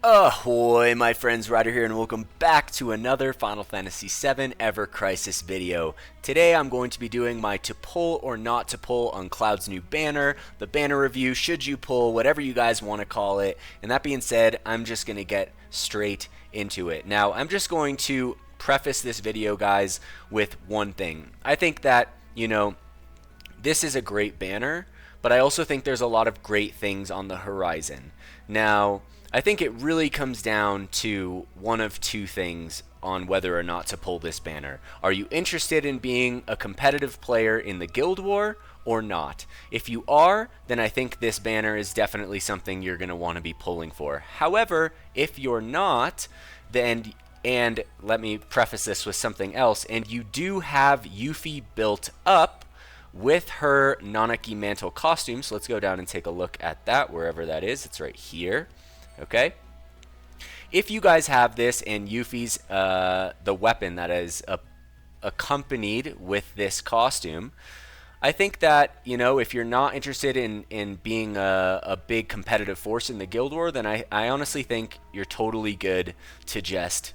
Ahoy, my friends, Ryder here, and welcome back to another Final Fantasy VII Ever Crisis video. Today I'm going to be doing my to pull or not to pull on Cloud's new banner, the banner review, should you pull, whatever you guys want to call it. And that being said, I'm just going to get straight into it. Now, I'm just going to preface this video, guys, with one thing. I think that, this is a great banner, but I also think there's a lot of great things on the horizon. Now, I think it really comes down to one of two things on whether or not to pull this banner. Are you interested in being a competitive player in the Guild War or not? If you are, then I think this banner is definitely something you're going to want to be pulling for. However, if you're not, then, and let me preface this with something else, and you do have Yuffie built up with her Nanaki Mantle costume, so let's go down and take a look at that, wherever that is. It's right here. Okay, if you guys have this and Yuffie's the weapon that is accompanied with this costume, I think that, if you're not interested in being a big competitive force in the Guild War, then I honestly think you're totally good to just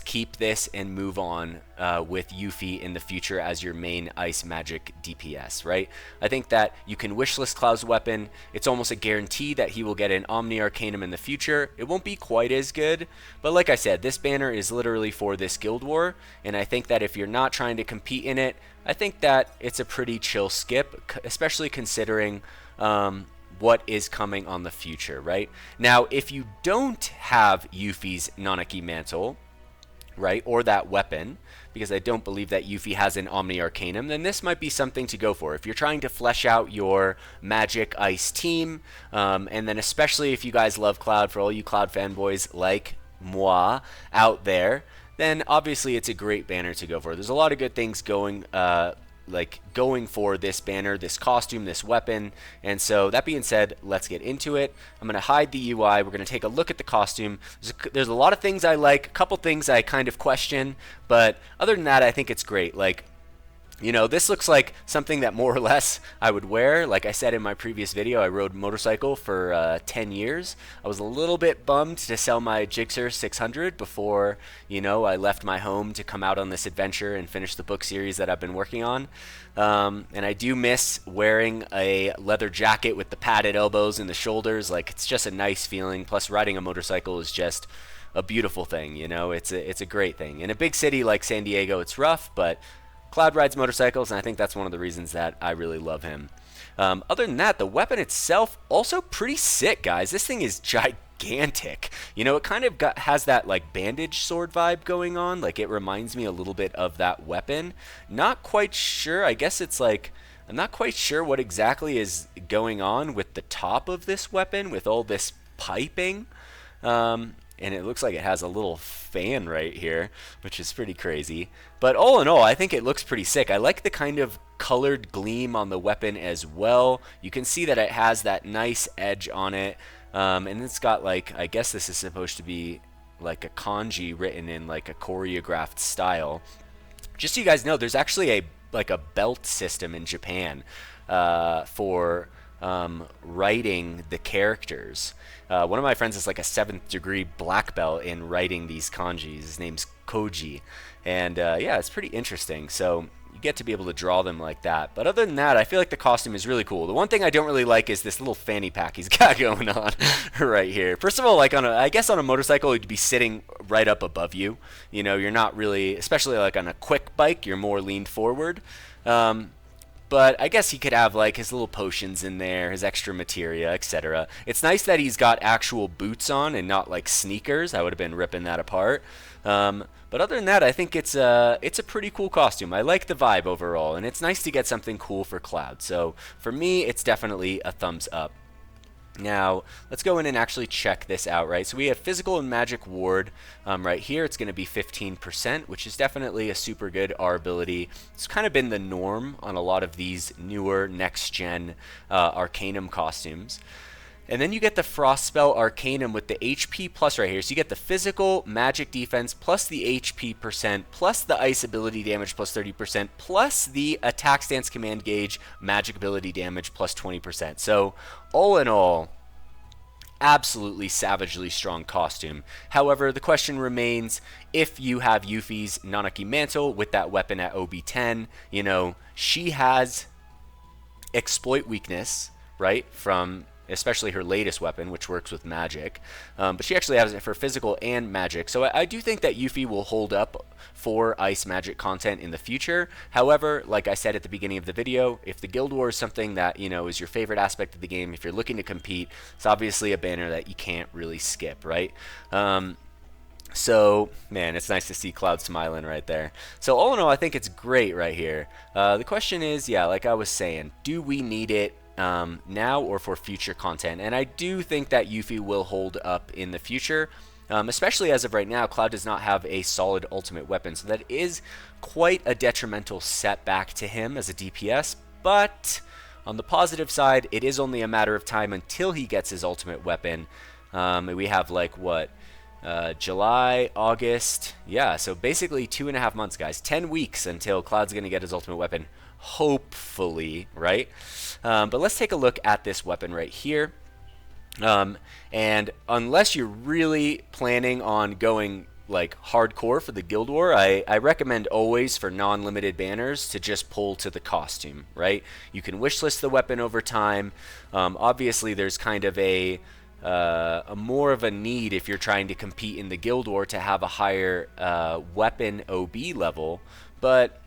keep this and move on with Yuffie in the future as your main ice magic DPS, right? I think that you can wishlist Cloud's weapon. It's almost a guarantee that he will get an Omni Arcanum in the future. It won't be quite as good, but like I said, this banner is literally for this Guild War, and I think that if you're not trying to compete in it, I think that it's a pretty chill skip, especially considering what is coming on the future, right? Now, if you don't have Yuffie's Nanaki Mantle, right, or that weapon, because I don't believe that Yuffie has an Omni Arcanum, then this might be something to go for. If you're trying to flesh out your Magic Ice team, and then especially if you guys love Cloud, for all you Cloud fanboys like moi out there, then obviously it's a great banner to go for. There's a lot of good things going for this banner, this costume, this weapon. And so that being said, let's get into it. I'm going to hide the UI. We're going to take a look at the costume. There's a lot of things I like, a couple things I kind of question, but other than that, I think it's great. This looks like something that more or less I would wear. Like I said in my previous video, I rode motorcycle for 10 years. I was a little bit bummed to sell my Gixxer 600 before, I left my home to come out on this adventure and finish the book series that I've been working on. And I do miss wearing a leather jacket with the padded elbows and the shoulders. It's just a nice feeling. Plus, riding a motorcycle is just a beautiful thing. It's a great thing. In a big city like San Diego, it's rough, but Cloud rides motorcycles, and I think that's one of the reasons that I really love him. Other than that, the weapon itself, also pretty sick, guys. This thing is gigantic. It kind of has that bandage sword vibe going on. It reminds me a little bit of that weapon. Not quite sure. I guess it's I'm not quite sure what exactly is going on with the top of this weapon with all this piping. And it looks like it has a little fan right here, which is pretty crazy. But all in all, I think it looks pretty sick. I like the kind of colored gleam on the weapon as well. You can see that it has that nice edge on it. And it's got I guess this is supposed to be a kanji written in a choreographed style. Just so you guys know, there's actually a belt system in Japan for writing the characters. One of my friends is a 7th degree black belt in writing these kanjis. His name's Koji, and yeah, it's pretty interesting. So you get to be able to draw them like that. But other than that, I feel like the costume is really cool. The one thing I don't really like is this little fanny pack he's got going on right here. First of all, I guess on a motorcycle, you'd be sitting right up above you. You're not really, especially on a quick bike, you're more leaned forward. But I guess he could have his little potions in there, his extra materia, etc. It's nice that he's got actual boots on and not sneakers. I would have been ripping that apart. But other than that, I think it's a pretty cool costume. I like the vibe overall, and it's nice to get something cool for Cloud. So for me, it's definitely a thumbs up. Now, let's go in and actually check this out, right? So we have Physical and Magic Ward right here. It's going to be 15%, which is definitely a super good R ability. It's kind of been the norm on a lot of these newer next-gen Arcanum costumes. And then you get the Frost Spell Arcanum with the HP plus right here. So you get the physical magic defense plus the HP percent plus the ice ability damage plus 30% plus the attack stance command gauge magic ability damage plus 20%. So all in all, absolutely savagely strong costume. However, the question remains, if you have Yuffie's Nanaki Mantle with that weapon at OB10, you know, she has exploit weakness, right, from especially her latest weapon, which works with magic. But she actually has it for physical and magic. So I do think that Yuffie will hold up for ice magic content in the future. However, like I said at the beginning of the video, if the Guild War is something that, you know, is your favorite aspect of the game, if you're looking to compete, it's obviously a banner that you can't really skip, right? So, man, it's nice to see Cloud smiling right there. So, all in all, I think it's great right here. The question is, yeah, like I was saying, do we need it now or for future content? And I do think that Yuffie will hold up in the future, especially as of right now. Cloud does not have a solid ultimate weapon, so that is quite a detrimental setback to him as a DPS. But on the positive side, it is only a matter of time until he gets his ultimate weapon. We have like what? July, August, yeah, so basically 2.5 months, guys. 10 weeks until Cloud's going to get his ultimate weapon, hopefully, right? But let's take a look at this weapon right here. And unless you're really planning on going like hardcore for the Guild War, I recommend always for non-limited banners to just pull to the costume, right? You can wishlist the weapon over time. Obviously, there's kind of a more of a need if you're trying to compete in the Guild War to have a higher weapon OB level, but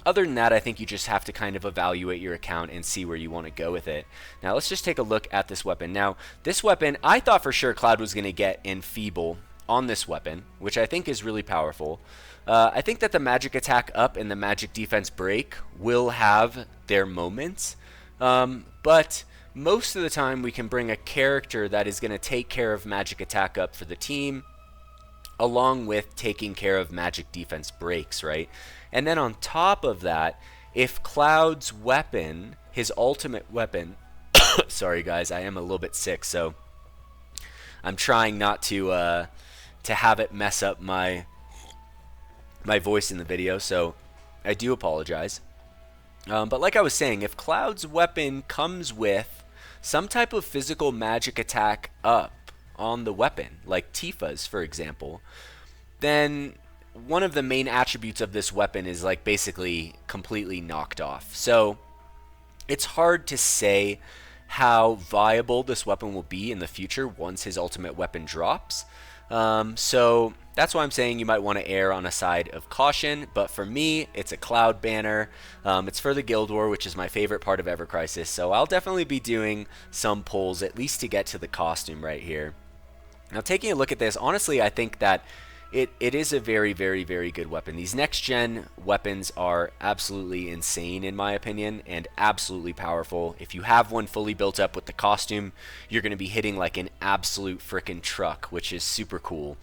other than that, I think you just have to kind of evaluate your account and see where you want to go with it. Now let's just take a look at this weapon. Now this weapon, I thought for sure Cloud was going to get Enfeeble on this weapon, which I think is really powerful. I think that the magic attack up and the magic defense break will have their moments, but most of the time we can bring a character that is going to take care of magic attack up for the team, along with taking care of magic defense breaks, right? And then on top of that, if Cloud's weapon, his ultimate weapon, sorry guys, I am a little bit sick, so I'm trying not to have it mess up my voice in the video, so I do apologize. But like I was saying, if Cloud's weapon comes with some type of physical magic attack up on the weapon, like Tifa's for example, then one of the main attributes of this weapon is like basically completely knocked off. So it's hard to say how viable this weapon will be in the future once his ultimate weapon drops. So that's why I'm saying you might want to err on a side of caution, but for me, it's a Cloud banner. It's for the Guild War, which is my favorite part of Ever Crisis, so I'll definitely be doing some pulls, at least to get to the costume right here. Now, taking a look at this, honestly, I think that it is a very, very, very good weapon. These next-gen weapons are absolutely insane, in my opinion, and absolutely powerful. If you have one fully built up with the costume, you're going to be hitting like an absolute frickin' truck, which is super cool.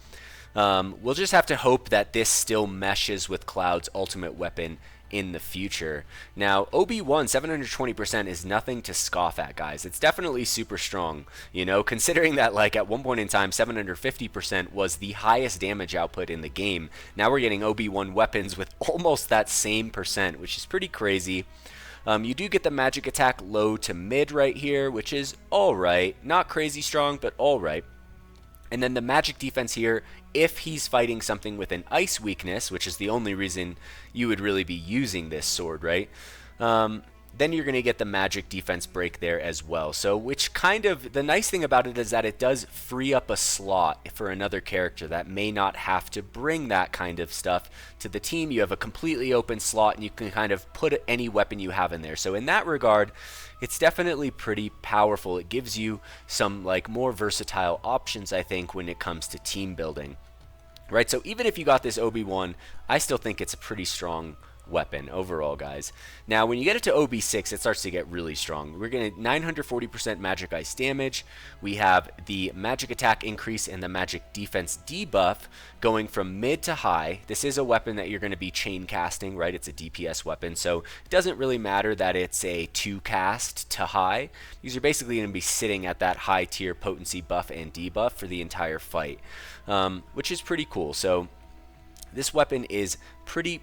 We'll just have to hope that this still meshes with Cloud's ultimate weapon in the future. Now, OB1 720% is nothing to scoff at, guys. It's definitely super strong, you know, considering that like at one point in time 750% was the highest damage output in the game. Now we're getting OB1 weapons with almost that same percent, which is pretty crazy. You do get the magic attack low to mid right here, which is alright. Not crazy strong, but alright. And then the magic defense here, if he's fighting something with an ice weakness, which is the only reason you would really be using this sword, right? Then you're going to get the magic defense break there as well. So which kind of, the nice thing about it is that it does free up a slot for another character that may not have to bring that kind of stuff to the team. You have a completely open slot and you can kind of put any weapon you have in there. So in that regard, it's definitely pretty powerful. It gives you some like more versatile options, I think, when it comes to team building. Right, so even if you got this OB1, I still think it's a pretty strong weapon overall, guys. Now, when you get it to OB6, it starts to get really strong. We're getting 940% magic ice damage. We have the magic attack increase and the magic defense debuff going from mid to high. This is a weapon that you're going to be chain casting, right? It's a DPS weapon, so it doesn't really matter that it's a 2 cast to high, because you're basically going to be sitting at that high tier potency buff and debuff for the entire fight, which is pretty cool. So this weapon is pretty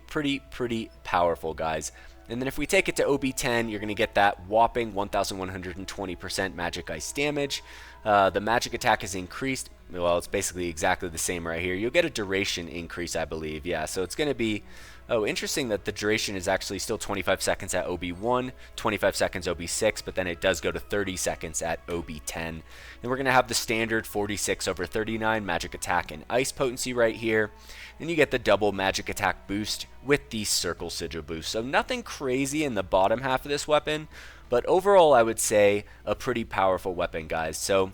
powerful, guys. And then if we take it to OB10, you're going to get that whopping 1,120% magic ice damage. The magic attack is increased. Well, it's basically exactly the same right here. You'll get a duration increase, I believe. Yeah, so it's going to be... Oh, interesting that the duration is actually still 25 seconds at OB1, 25 seconds OB6, but then it does go to 30 seconds at OB10. And we're going to have the standard 46/39 magic attack and ice potency right here. Then you get the double magic attack boost with the circle sigil boost. So nothing crazy in the bottom half of this weapon, but overall I would say a pretty powerful weapon, guys. So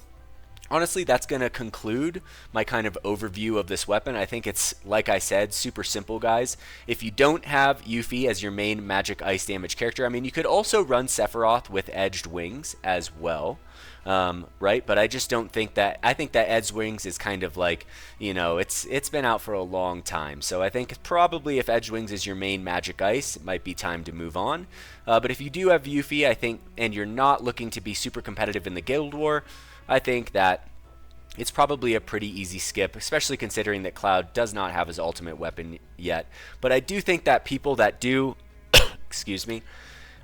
honestly, that's going to conclude my kind of overview of this weapon. I think it's, like I said, super simple, guys. If you don't have Yuffie as your main magic ice damage character, I mean, you could also run Sephiroth with edged wings as well, right? But I just don't think that, I think that edged wings is kind of like, you know, it's been out for a long time. So I think probably if edged wings is your main magic ice, it might be time to move on. But if you do have Yuffie, I think, and you're not looking to be super competitive in the Guild War, I think that it's probably a pretty easy skip, especially considering that Cloud does not have his ultimate weapon yet. But I do think that people that do, excuse me,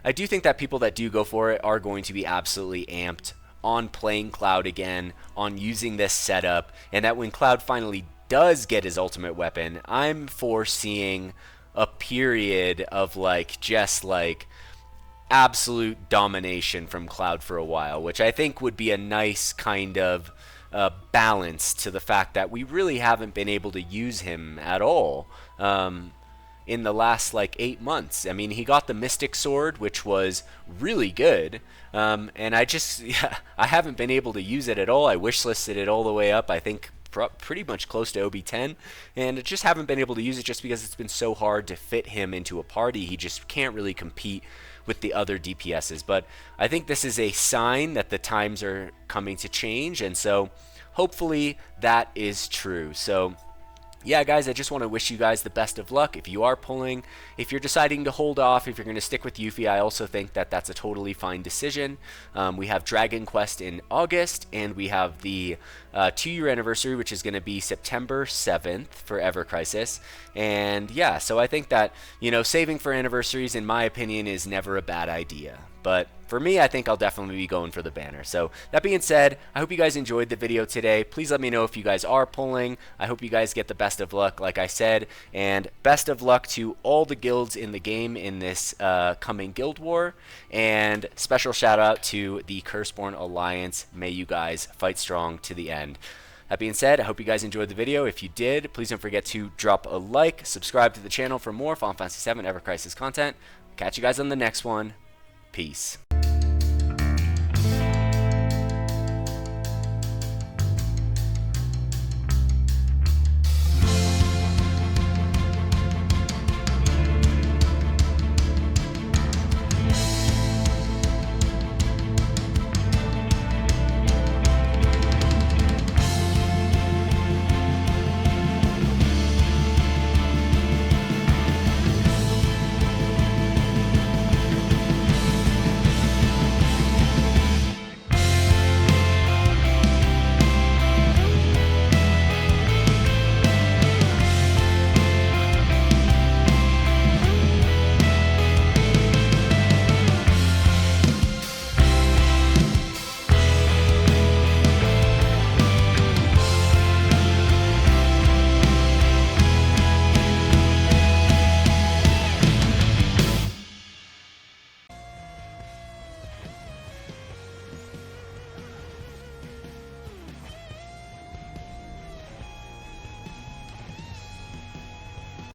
I do think that people that do go for it are going to be absolutely amped on playing Cloud again, on using this setup, and that when Cloud finally does get his ultimate weapon, I'm foreseeing a period of like, just like, absolute domination from Cloud for a while, which I think would be a nice kind of balance to the fact that we really haven't been able to use him at all in the last like 8 months. I mean, he got the Mystic Sword, which was really good, and I haven't been able to use it at all. I wishlisted it all the way up, I think pretty much close to OB10, and I just haven't been able to use it just because it's been so hard to fit him into a party. He just can't really compete with the other DPSs. But I think this is a sign that the times are coming to change, and so hopefully that is true. So yeah, guys, I just want to wish you guys the best of luck if you are pulling. If you're deciding to hold off, if you're going to stick with Yuffie, I also think that that's a totally fine decision. We have Dragon Quest in August, and we have the 2-year anniversary, which is going to be September 7th for Ever Crisis. And yeah, so I think that, you know, saving for anniversaries, in my opinion, is never a bad idea. But for me, I think I'll definitely be going for the banner. So that being said, I hope you guys enjoyed the video today. Please let me know if you guys are pulling. I hope you guys get the best of luck, like I said. And best of luck to all the guilds in the game in this coming Guild War. And special shout out to the Curseborn Alliance. May you guys fight strong to the end. That being said, I hope you guys enjoyed the video. If you did, please don't forget to drop a like, subscribe to the channel for more Final Fantasy VII Ever Crisis content. Catch you guys on the next one. Peace.